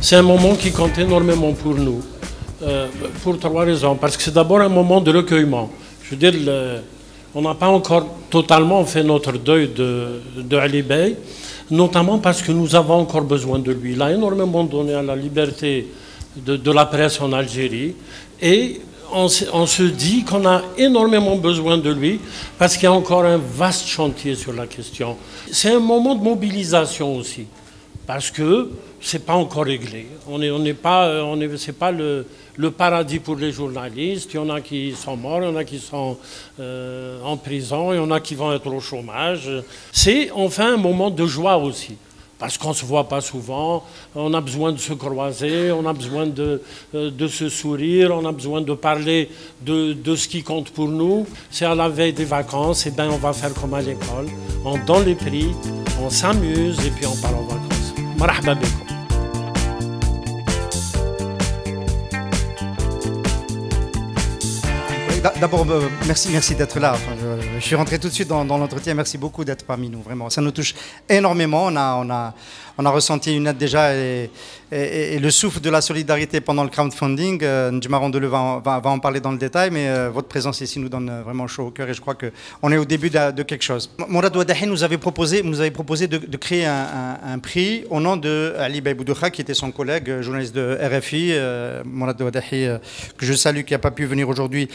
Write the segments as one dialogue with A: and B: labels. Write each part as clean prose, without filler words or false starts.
A: C'est un moment qui compte énormément pour nous, pour trois raisons. Parce que c'est d'abord un moment de recueillement. Je veux dire, on n'a pas encore totalement fait notre deuil de Ali Bey, notamment parce que nous avons encore besoin de lui. Il a énormément donné à la liberté de la presse en Algérie. Et on se dit qu'on a énormément besoin de lui parce qu'il y a encore un vaste chantier sur la question. C'est un moment de mobilisation aussi, parce que c'est pas encore réglé. C'est pas le paradis pour les journalistes. Il y en a qui sont morts, il y en a qui sont en prison, il y en a qui vont être au chômage. C'est enfin un moment de joie aussi, parce qu'on se voit pas souvent. On a besoin de se croiser, on a besoin de se sourire, on a besoin de parler de ce qui compte pour nous. C'est à la veille des vacances, et ben on va faire comme à l'école. On donne les prix, on s'amuse et puis on part en vacances. Marhaba bikoum.
B: D'abord, merci d'être là. Enfin, je suis rentré tout de suite dans l'entretien. Merci beaucoup d'être parmi nous. Vraiment, ça nous touche énormément. On a ressenti une aide déjà et le souffle de la solidarité pendant le crowdfunding. Ndjima Rondeleu va en parler dans le détail, mais votre présence ici nous donne vraiment chaud au cœur et je crois qu'on est au début de quelque chose. Mourad Ouadahi nous avait proposé de créer un prix au nom de Ali Bey Boudouha, qui était son collègue, journaliste de RFI. Mourad Ouadahi, que je salue, qui n'a pas pu venir aujourd'hui,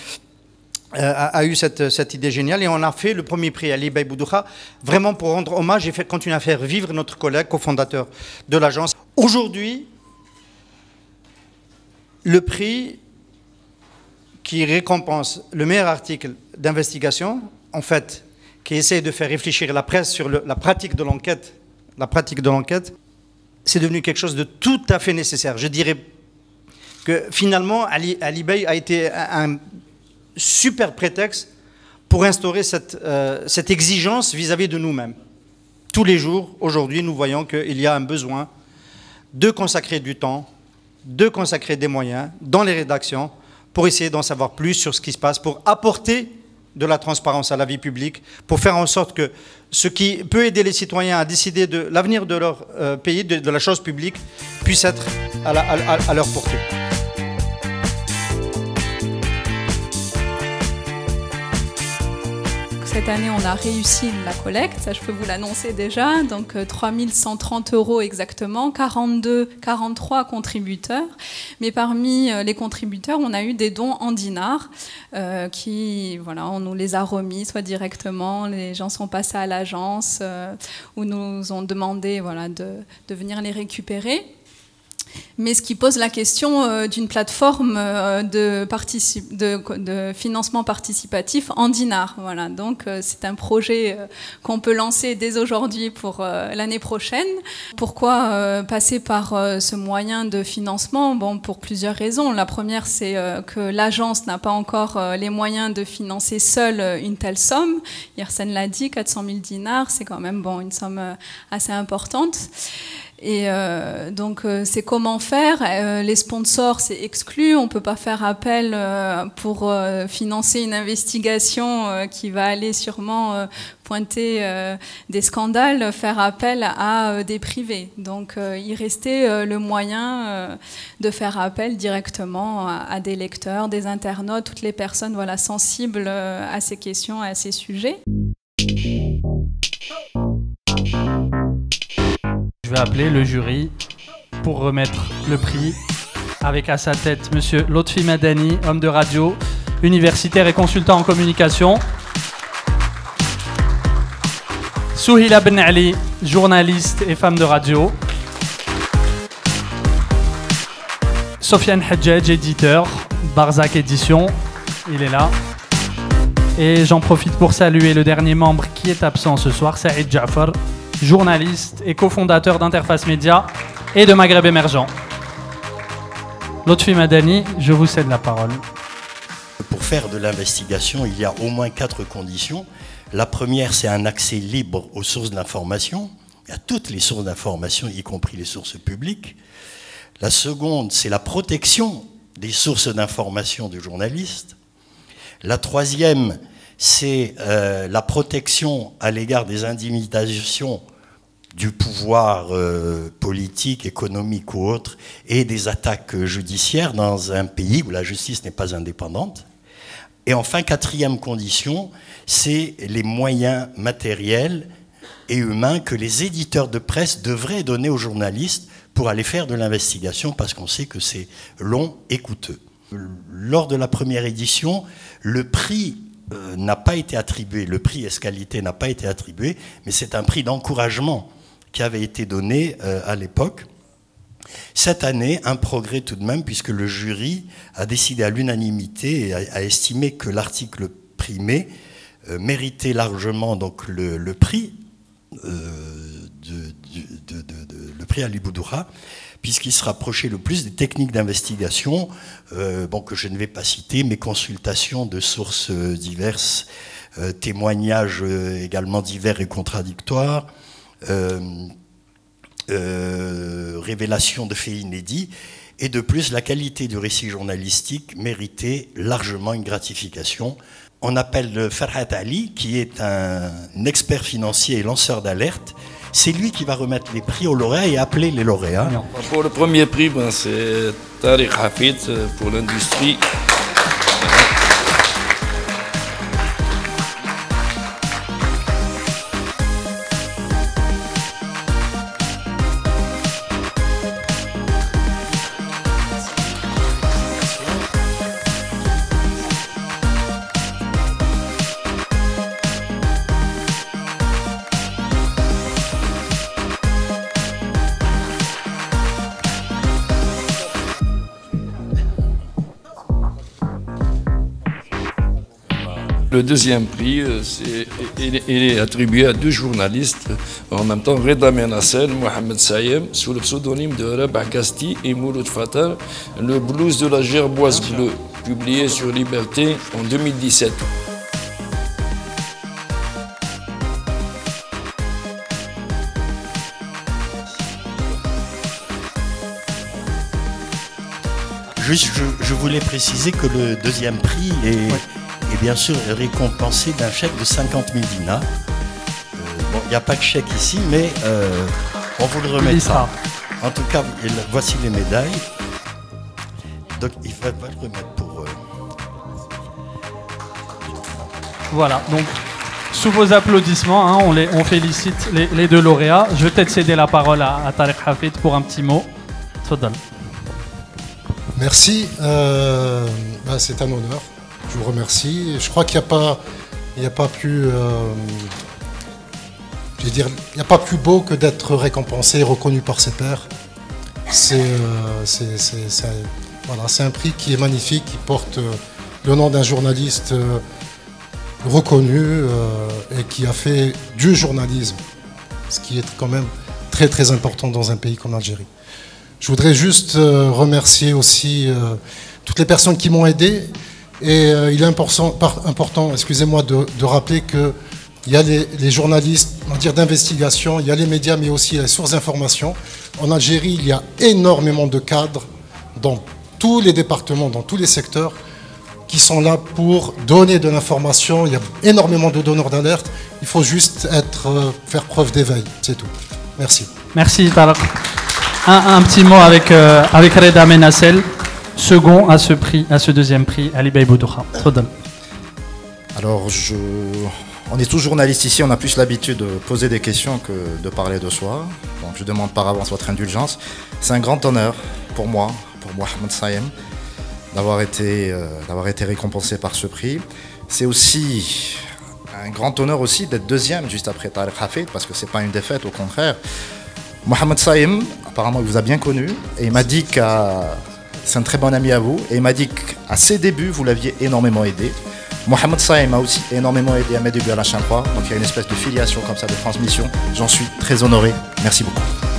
B: a eu cette idée géniale et on a fait le premier prix Ali Bey Boudouha vraiment pour rendre hommage et continuer à faire vivre notre collègue cofondateur de l'agence. Aujourd'hui, le prix qui récompense le meilleur article d'investigation, en fait, qui essaie de faire réfléchir la presse sur la pratique de l'enquête, c'est devenu quelque chose de tout à fait nécessaire. Je dirais que finalement, Ali Bey a été un super prétexte pour instaurer cette exigence vis-à-vis de nous-mêmes. Tous les jours, aujourd'hui, nous voyons qu'il y a un besoin de consacrer du temps, de consacrer des moyens dans les rédactions pour essayer d'en savoir plus sur ce qui se passe, pour apporter de la transparence à la vie publique, pour faire en sorte que ce qui peut aider les citoyens à décider de l'avenir de leur pays, de la chose publique, puisse être à leur portée.
C: Cette année, on a réussi la collecte, ça je peux vous l'annoncer déjà, donc 3 130 € exactement, 43 contributeurs. Mais parmi les contributeurs, on a eu des dons en dinars qui, voilà, on nous les a remis, soit directement, les gens sont passés à l'agence ou nous ont demandé, voilà, de venir les récupérer. Mais ce qui pose la question d'une plateforme de financement participatif en dinars. Voilà. Donc c'est un projet qu'on peut lancer dès aujourd'hui pour l'année prochaine. Pourquoi passer par ce moyen de financement? Bon, pour plusieurs raisons. La première, c'est que l'agence n'a pas encore les moyens de financer seule une telle somme. Yersen l'a dit, 400 000 dinars, c'est quand même bon, une somme assez importante. Et donc, c'est comment faire. Les sponsors, c'est exclu. On ne peut pas faire appel pour financer une investigation qui va aller sûrement pointer des scandales, faire appel à des privés. Donc, il restait le moyen de faire appel directement à des lecteurs, des internautes, toutes les personnes, voilà, sensibles à ces questions, à ces sujets.
D: Je vais appeler le jury pour remettre le prix avec à sa tête Monsieur Lotfi Madani, homme de radio, universitaire et consultant en communication. Souhila Ben Ali, journaliste et femme de radio. Sofiane Hadjadj, éditeur, Barzak Édition, il est là. Et j'en profite pour saluer le dernier membre qui est absent ce soir, Saïd Jafar, journaliste et cofondateur d'Interface Média et de Maghreb Émergent. Lotfi Madani, je vous cède la parole.
E: Pour faire de l'investigation, il y a au moins 4 conditions. La première, c'est un accès libre aux sources d'information, à toutes les sources d'information, y compris les sources publiques. La seconde, c'est la protection des sources d'information du journaliste. La troisième, c'est la protection à l'égard des intimidations du pouvoir politique, économique ou autre, et des attaques judiciaires dans un pays où la justice n'est pas indépendante. Et enfin, quatrième condition, c'est les moyens matériels et humains que les éditeurs de presse devraient donner aux journalistes pour aller faire de l'investigation, parce qu'on sait que c'est long et coûteux. Lors de la première édition, le prix n'a pas été attribué, le prix Esqualité n'a pas été attribué, mais c'est un prix d'encouragement qui avait été donné à l'époque. Cette année, un progrès tout de même, puisque le jury a décidé à l'unanimité et a estimé que l'article primé méritait largement donc, le prix le prix Ali Boudoura, puisqu'il se rapprochait le plus des techniques d'investigation, que je ne vais pas citer, mais consultation de sources diverses, témoignages également divers et contradictoires, révélation de faits inédits, et de plus, la qualité du récit journalistique méritait largement une gratification. On appelle Farhat Ali, qui est un expert financier et lanceur d'alerte. C'est lui qui va remettre les prix aux lauréats et appeler les lauréats.
F: Pour le premier prix, c'est Tariq Hafid pour l'industrie. Le deuxième prix, il est attribué à 2 journalistes, en même temps Reda Menassel, Mohamed Sayem, sous le pseudonyme de Rabah Kasti et Mouloud Fatal, le blues de la gerboise bleue, publié sur Liberté en 2017.
E: Juste, je voulais préciser que le deuxième prix est bien sûr récompensé d'un chèque de 50 000 dinars. Il n'y a pas de chèque ici, mais on vous le remettra. En tout cas, voici les médailles. Donc, il va le remettre pour...
D: Voilà, donc sous vos applaudissements, hein, on félicite les 2 lauréats. Je vais peut-être céder la parole à Tariq Hafid pour un petit mot. Tfadal.
G: Merci, c'est un honneur. Je vous remercie. Je crois qu'il n'y a pas plus beau que d'être récompensé et reconnu par ses pairs. C'est un prix qui est magnifique, qui porte le nom d'un journaliste reconnu et qui a fait du journalisme, ce qui est quand même très très important dans un pays comme l'Algérie. Je voudrais juste remercier aussi toutes les personnes qui m'ont aidé. Et il est important, excusez-moi, de rappeler qu'il y a les journalistes, on va dire, d'investigation, il y a les médias, mais aussi les sources d'information. En Algérie, il y a énormément de cadres dans tous les départements, dans tous les secteurs, qui sont là pour donner de l'information. Il y a énormément de donneurs d'alerte. Il faut juste faire preuve d'éveil, c'est tout. Merci.
D: Merci, Tariq. Un petit mot avec Reda Menassel. Second à ce deuxième prix, Ali Bey Boudoura.
H: Alors, on est tous journalistes ici, on a plus l'habitude de poser des questions que de parler de soi. Donc, je demande par avance votre indulgence. C'est un grand honneur pour moi, pour Mohamed Sayem, d'avoir été récompensé par ce prix. C'est aussi un grand honneur aussi d'être deuxième juste après Tariq Hafid, parce que c'est pas une défaite, au contraire. Mohamed Sayem, apparemment, il vous a bien connu et il m'a dit c'est un très bon ami à vous, et il m'a dit qu'à ses débuts, vous l'aviez énormément aidé. Mohamed Saïm m'a aussi énormément aidé à mes débuts à la chaîne 3, donc il y a une espèce de filiation comme ça, de transmission. J'en suis très honoré. Merci beaucoup.